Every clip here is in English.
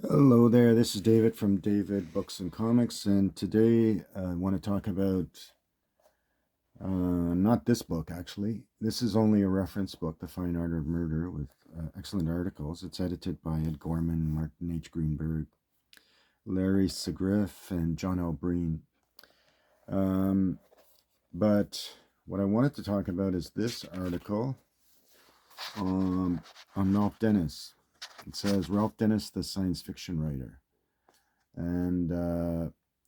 Hello there, this is David from David Books and Comics, and today I want to talk about not this book actually. This is only a reference book, The Fine Art of Murder, with excellent articles. It's edited by Ed Gorman, Martin H. Greenberg, Larry Segriff, and John L. Breen. Um, but what I wanted to talk about is this article on Ralph Dennis. It says Ralph Dennis, the science fiction writer. And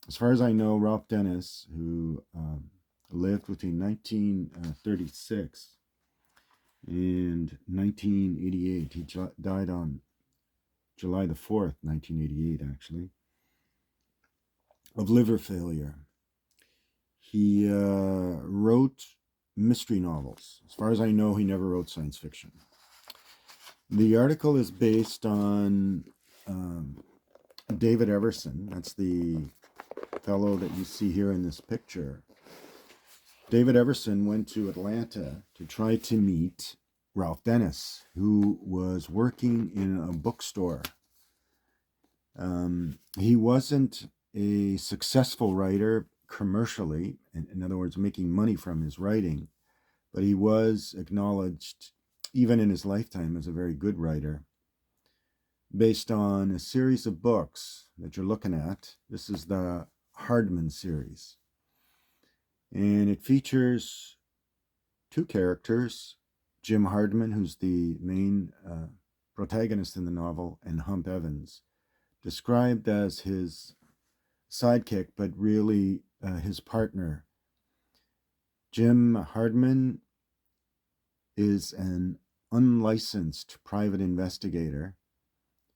as far as I know, Ralph Dennis, who lived between 1936 and 1988, he died on July the 4th, 1988, actually, of liver failure. He wrote mystery novels. As far as I know, he never wrote science fiction. The article is based on David Everson. That's the fellow that you see here in this picture. David Everson went to Atlanta to try to meet Ralph Dennis, who was working in a bookstore. He wasn't a successful writer commercially, in other words, making money from his writing, but he was acknowledged, even in his lifetime, as a very good writer. Based on a series of books that you're looking at. This is the Hardman series. And it features two characters, Jim Hardman, who's the main protagonist in the novel, and Hump Evans, described as his sidekick, but really his partner. Jim Hardman is an unlicensed private investigator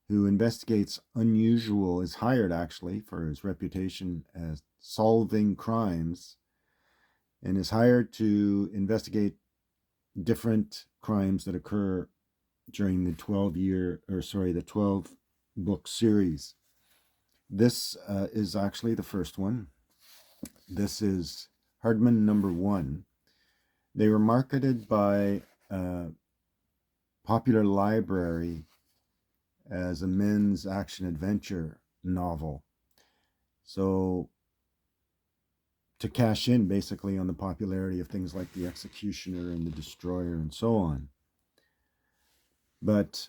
who investigates unusual, is hired actually for his reputation as solving crimes, and is hired to investigate different crimes that occur during the 12 book series. This is actually the first one. This is Hardman #1. They were marketed by Popular Library as a men's action adventure novel. So to cash in basically on the popularity of things like The Executioner and The Destroyer and so on. But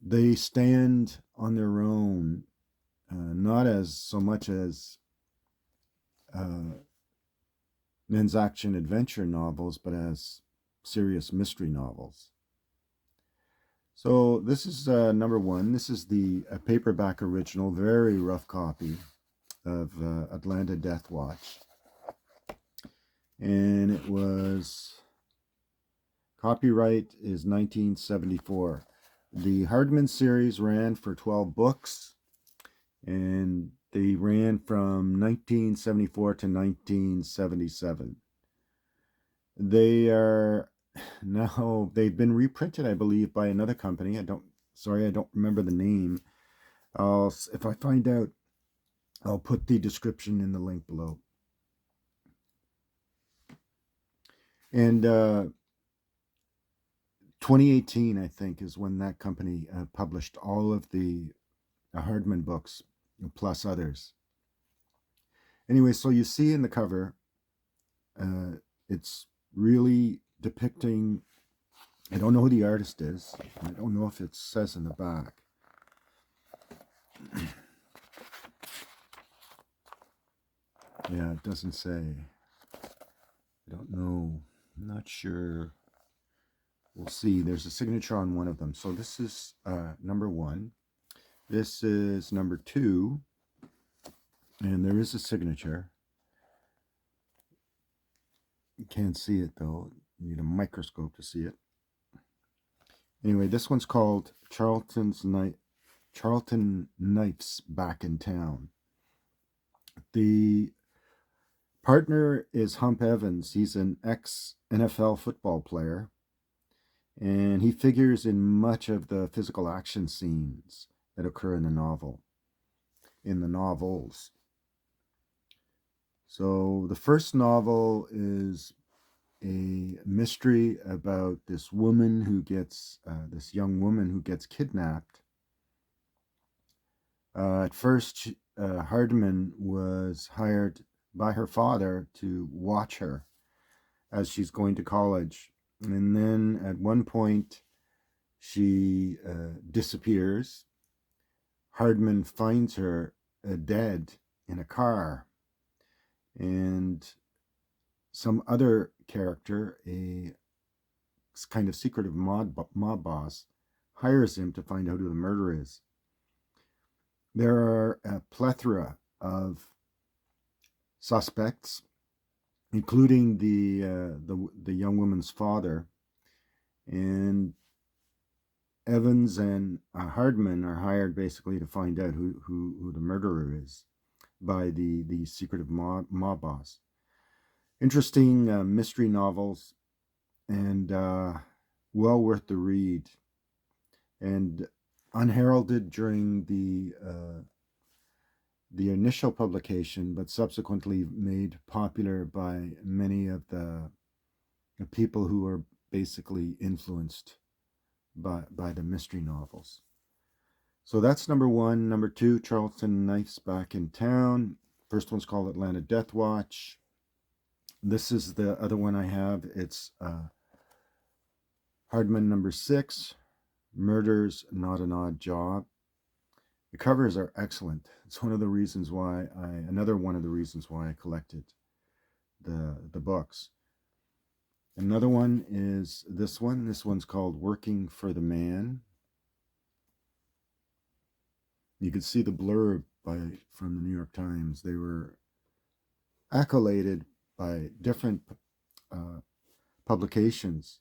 they stand on their own, not as so much as men's action adventure novels, but as serious mystery novels. So this is #1. This is the paperback original, very rough copy of Atlanta Death Watch. And it was, copyright is 1974. The Hardman series ran for 12 books, and they ran from 1974 to 1977. They are now, they've been reprinted, I believe, by another company. I don't remember the name. If I find out, I'll put the description in the link below. And 2018, I think, is when that company published all of the Hardman books, plus others. Anyway, so you see in the cover, it's really depicting, I don't know who the artist is. I don't know if it says in the back. Yeah, it doesn't say. I don't know. I'm not sure. We'll see. There's a signature on one of them. So this is #1. This is #2. And there is a signature. You can't see it though. You need a microscope to see it. Anyway, this one's called Charlton Knight's Back in Town. The partner is Hump Evans. He's an ex-NFL football player, and he figures in much of the physical action scenes that occur in the novels. So the first novel is a mystery about this young woman who gets kidnapped At first, Hardman was hired by her father to watch her as she's going to college. And then at one point, she disappears. Hardman finds her dead in a car. And some other character, a kind of secretive mob boss, hires him to find out who the murderer is. There are a plethora of suspects, including the young woman's father, and Evans and Hardman are hired basically to find out who the murderer is by the secretive mob boss. Interesting mystery novels, and well worth the read, and unheralded during the initial publication, but subsequently made popular by many of the people who are basically influenced by the mystery novels. So that's number one. Number two, Charlton Knight's Back in Town. First one's called Atlanta Death Watch. This is the other one I have. It's Hardman number 6, Murder's Not an Odd Job. The covers are excellent. It's one of the reasons why another one of the reasons why I collected the books. Another one is this one. This one's called Working for the Man. You can see the blurb from the New York Times. They were accoladed by different publications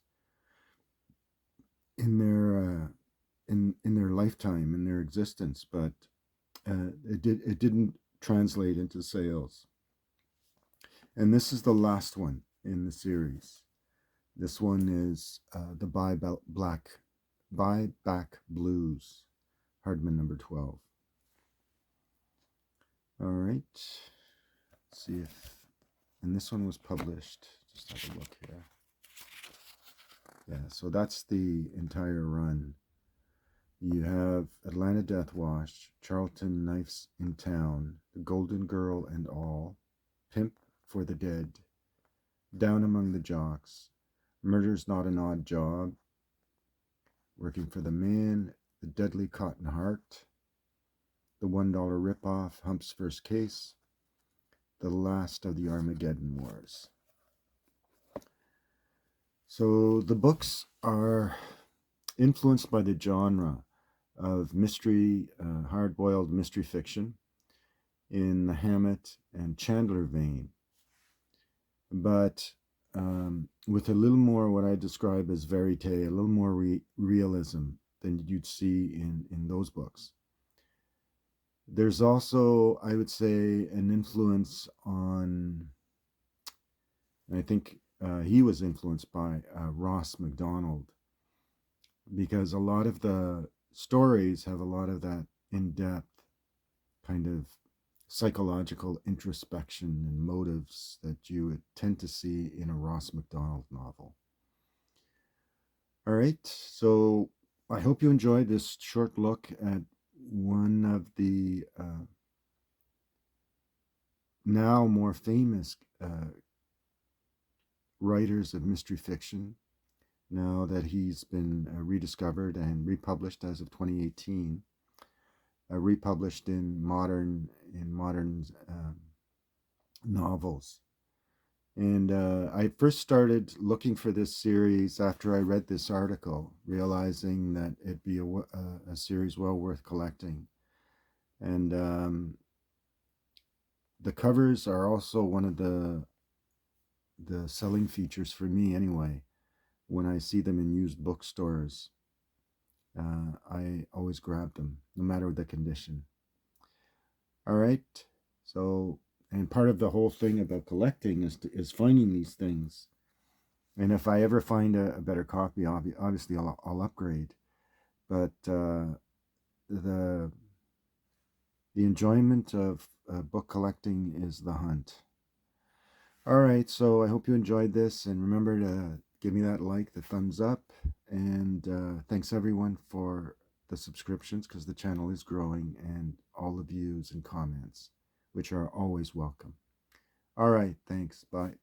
in their lifetime, in their existence, but it didn't translate into sales. And this is the last one in the series. This one is the Buyback Blues, Hardman number 12. All right. Let's see if, and this one was published. Just have a look here. Yeah, so that's the entire run. You have Atlanta Death Watch, Charlton Knights in Town, The Golden Girl and All, Pimp for the Dead, Down Among the Jocks, Murder's Not an Odd Job, Working for the Man, The Deadly Cotton Heart, The $1 Ripoff, Hump's First Case, The Last of the Armageddon Wars. So the books are influenced by the genre of mystery, hard-boiled mystery fiction in the Hammett and Chandler vein, but with a little more what I describe as verite, a little more realism than you'd see in those books. There's also, I would say, an influence on, I think he was influenced by Ross MacDonald, because a lot of the stories have a lot of that in-depth kind of psychological introspection and motives that you would tend to see in a Ross MacDonald novel. All right, so I hope you enjoyed this short look at one of the now more famous writers of mystery fiction, now that he's been rediscovered and republished as of 2018, republished in modern novels. And I first started looking for this series after I read this article, realizing that it'd be a series well worth collecting. And the covers are also one of the selling features for me anyway. When I see them in used bookstores, I always grab them, no matter the condition. All right, so, and part of the whole thing about collecting is finding these things. And if I ever find a better copy, obviously I'll upgrade. But the enjoyment of book collecting is the hunt. All right, so I hope you enjoyed this, and remember to give me that like, the thumbs up, and thanks everyone for the subscriptions because the channel is growing, and all the views and comments, which are always welcome. All right, thanks. Bye.